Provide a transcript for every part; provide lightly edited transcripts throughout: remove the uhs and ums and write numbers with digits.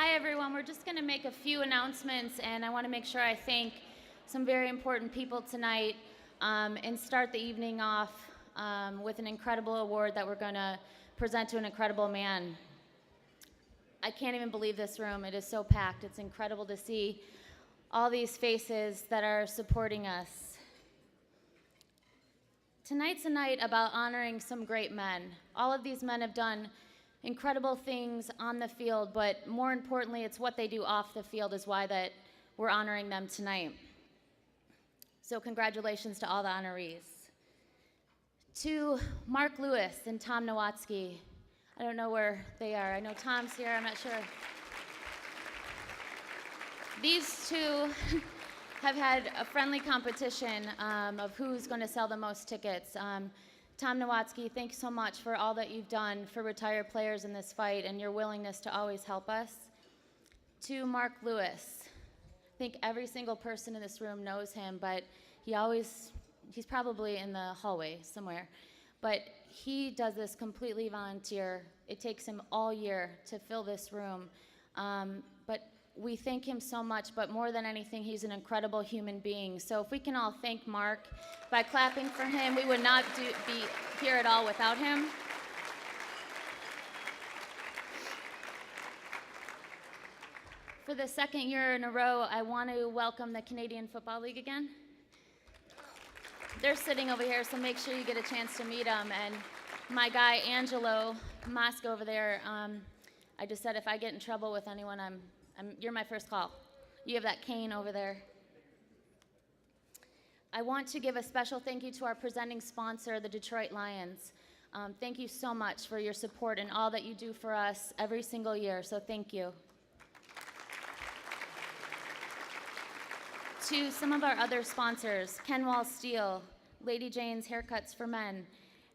Hi, everyone. We're just going to make a few announcements, and I want to make sure I thank some very important people tonight and start the evening off with an incredible award that we're going to present to an incredible man. I can't even believe this room. It is so packed. It's incredible to see all these faces that are supporting us. Tonight's a night about honoring some great men. All of these men have done incredible things on the field, but more importantly, it's what they do off the field is why that we're honoring them tonight. So congratulations to all the honorees. To Mark Lewis and Tom Nowatzki. I don't know where they are. I know Tom's here, I'm not sure. These two have had a friendly competition of who's going to sell the most tickets. Tom Nowatzki, thanks so much for all that you've done for retired players in this fight and your willingness to always help us. To Mark Lewis, I think every single person in this room knows him, but he's probably in the hallway somewhere. But he does this completely volunteer. It takes him all year to fill this room. But we thank him so much, but more than anything, he's an incredible human being. So if we can all thank Mark by clapping for him, we would not be here at all without him. For the second year in a row, I want to welcome the Canadian Football League again. They're sitting over here, so make sure you get a chance to meet them. And my guy, Angelo Mosque over there, I just said if I get in trouble with anyone, you're my first call. You have that cane over there. I want to give a special thank you to our presenting sponsor, the Detroit Lions. Thank you so much for your support and all that you do for us every single year, so thank you. To some of our other sponsors, Kenwall Steel, Lady Jane's Haircuts for Men,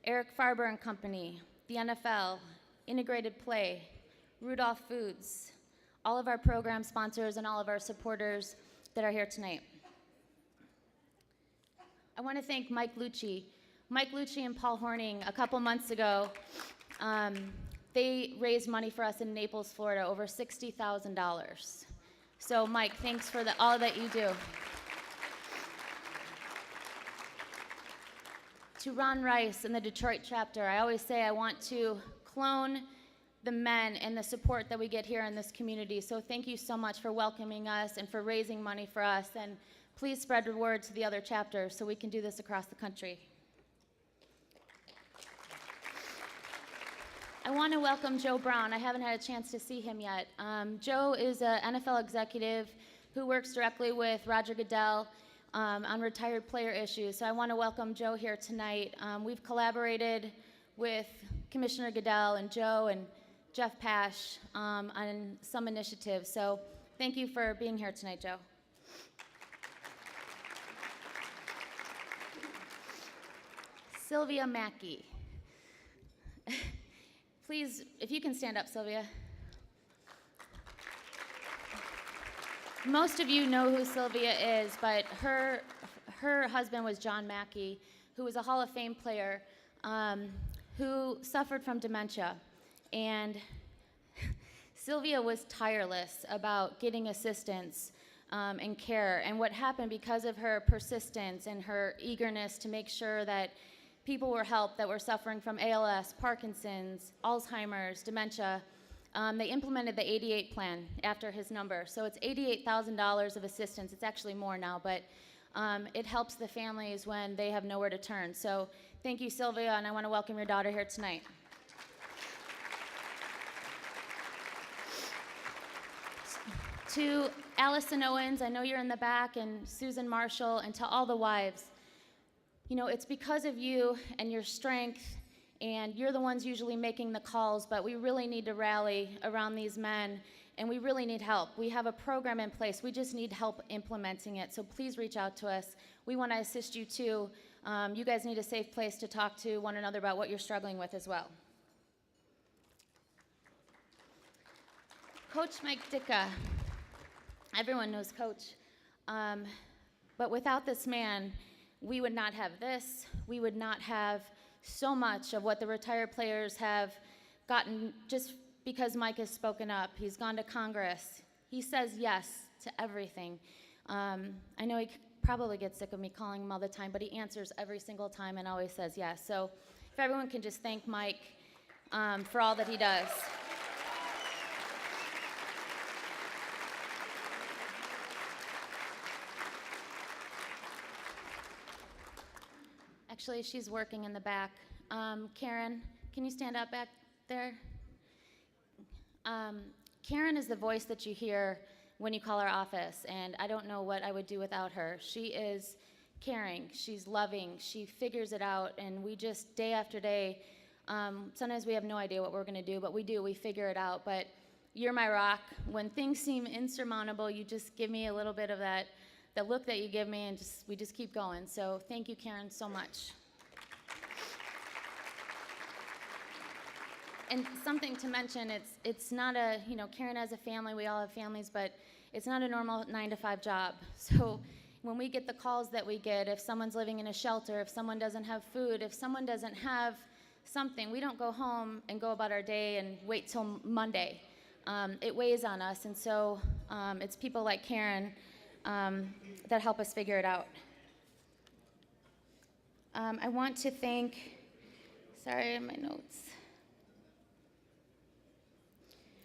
Eric Farber and Company, the NFL, Integrated Play, Rudolph Foods, all of our program sponsors and all of our supporters that are here tonight. I want to thank Mike Lucci. Mike Lucci and Paul Horning, a couple months ago, they raised money for us in Naples, Florida, over $60,000. So Mike, thanks for all that you do. To Ron Rice and the Detroit chapter, I always say I want to clone the men and the support that we get here in this community. So thank you so much for welcoming us and for raising money for us. And please spread the word to the other chapters so we can do this across the country. I want to welcome Joe Brown. I haven't had a chance to see him yet. Joe is an NFL executive who works directly with Roger Goodell on retired player issues. So I want to welcome Joe here tonight. We've collaborated with Commissioner Goodell and Joe and Jeff Pash on some initiatives. So thank you for being here tonight, Joe. Sylvia Mackey. Please, if you can stand up, Sylvia. Most of you know who Sylvia is, but her husband was John Mackey, who was a Hall of Fame player who suffered from dementia. And Sylvia was tireless about getting assistance and care. And what happened because of her persistence and her eagerness to make sure that people were helped that were suffering from ALS, Parkinson's, Alzheimer's, dementia, they implemented the 88 plan after his number. So it's $88,000 of assistance. It's actually more now, but it helps the families when they have nowhere to turn. So thank you, Sylvia, and I want to welcome your daughter here tonight. To Allison Owens, I know you're in the back, and Susan Marshall, and to all the wives. You know, it's because of you and your strength, and you're the ones usually making the calls, but we really need to rally around these men, and we really need help. We have a program in place. We just need help implementing it, so please reach out to us. We want to assist you too. You guys need a safe place to talk to one another about what you're struggling with as well. Coach Mike Dicka. Everyone knows Coach. But without this man, we would not have this. We would not have so much of what the retired players have gotten just because Mike has spoken up. He's gone to Congress. He says yes to everything. I know he probably gets sick of me calling him all the time, but he answers every single time and always says yes. So if everyone can just thank Mike for all that he does. Actually, she's working in the back. Karen, can you stand up back there? Karen is the voice that you hear when you call our office, and I don't know what I would do without her. She is caring, she's loving, she figures it out, and we just, day after day, sometimes we have no idea what we're gonna do, but we figure it out. But you're my rock. When things seem insurmountable, you just give me a little bit of that look that you give me, and we just keep going. So thank you, Karen, so much. And something to mention, it's not a, Karen has a family, we all have families, but it's not a normal 9-to-5 job. So when we get the calls that we get, if someone's living in a shelter, if someone doesn't have food, if someone doesn't have something, we don't go home and go about our day and wait till Monday. It weighs on us, and so it's people like Karen that help us figure it out. I want to thank, sorry, my notes.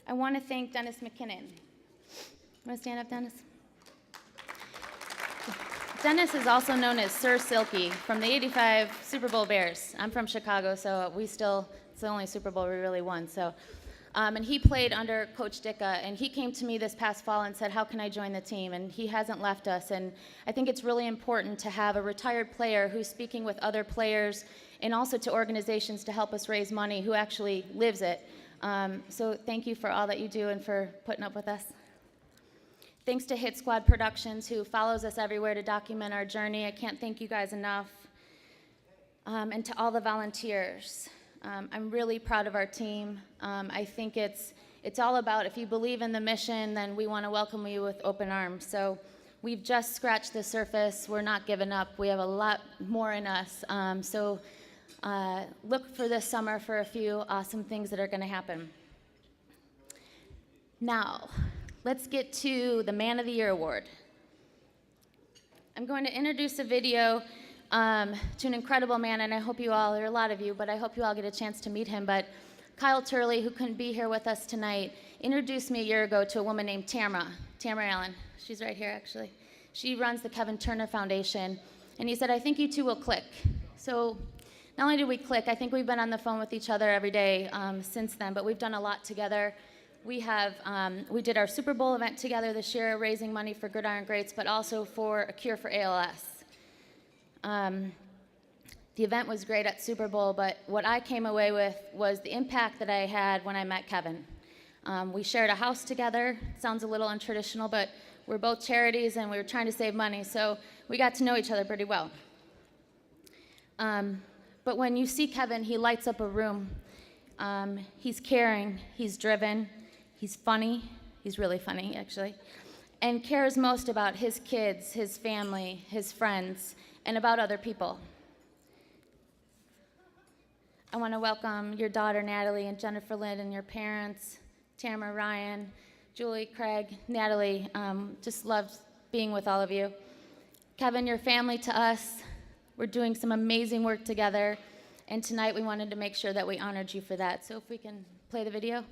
I want to thank Dennis McKinnon. Want to stand up, Dennis? Dennis is also known as Sir Silky from the '85 Super Bowl Bears. I'm from Chicago, so it's the only Super Bowl we really won. So, and he played under Coach Dicka, and he came to me this past fall and said, how can I join the team? And he hasn't left us, and I think it's really important to have a retired player who's speaking with other players and also to organizations to help us raise money who actually lives it. So thank you for all that you do and for putting up with us. Thanks to Hit Squad Productions, who follows us everywhere to document our journey. I can't thank you guys enough. And to all the volunteers. I'm really proud of our team. I think it's all about, if you believe in the mission, then we want to welcome you with open arms. So we've just scratched the surface. We're not giving up. We have a lot more in us. Look for this summer for a few awesome things that are going to happen. Now, let's get to the Man of the Year award. I'm going to introduce a video to an incredible man, and I hope you all, there are a lot of you, but I hope you all get a chance to meet him. But Kyle Turley, who couldn't be here with us tonight, introduced me a year ago to a woman named Tamara Allen. She's right here, actually. She runs the Kevin Turner Foundation, and he said, I think you two will click. So not only did we click, I think we've been on the phone with each other every day since then, but we've done a lot together. We did our Super Bowl event together this year, raising money for Gridiron Greats, but also for a cure for ALS. The event was great at Super Bowl, but what I came away with was the impact that I had when I met Kevin. We shared a house together. It sounds a little untraditional, but we're both charities and we were trying to save money, so we got to know each other pretty well. But when you see Kevin, he lights up a room. He's caring, he's driven, he's funny, he's really funny actually, and cares most about his kids, his family, his friends, and about other people. I want to welcome your daughter Natalie and Jennifer Lynn and your parents, Tamara, Ryan, Julie, Craig, Natalie. Just loved being with all of you. Kevin, your family to us. We're doing some amazing work together, and tonight we wanted to make sure that we honored you for that. So if we can play the video.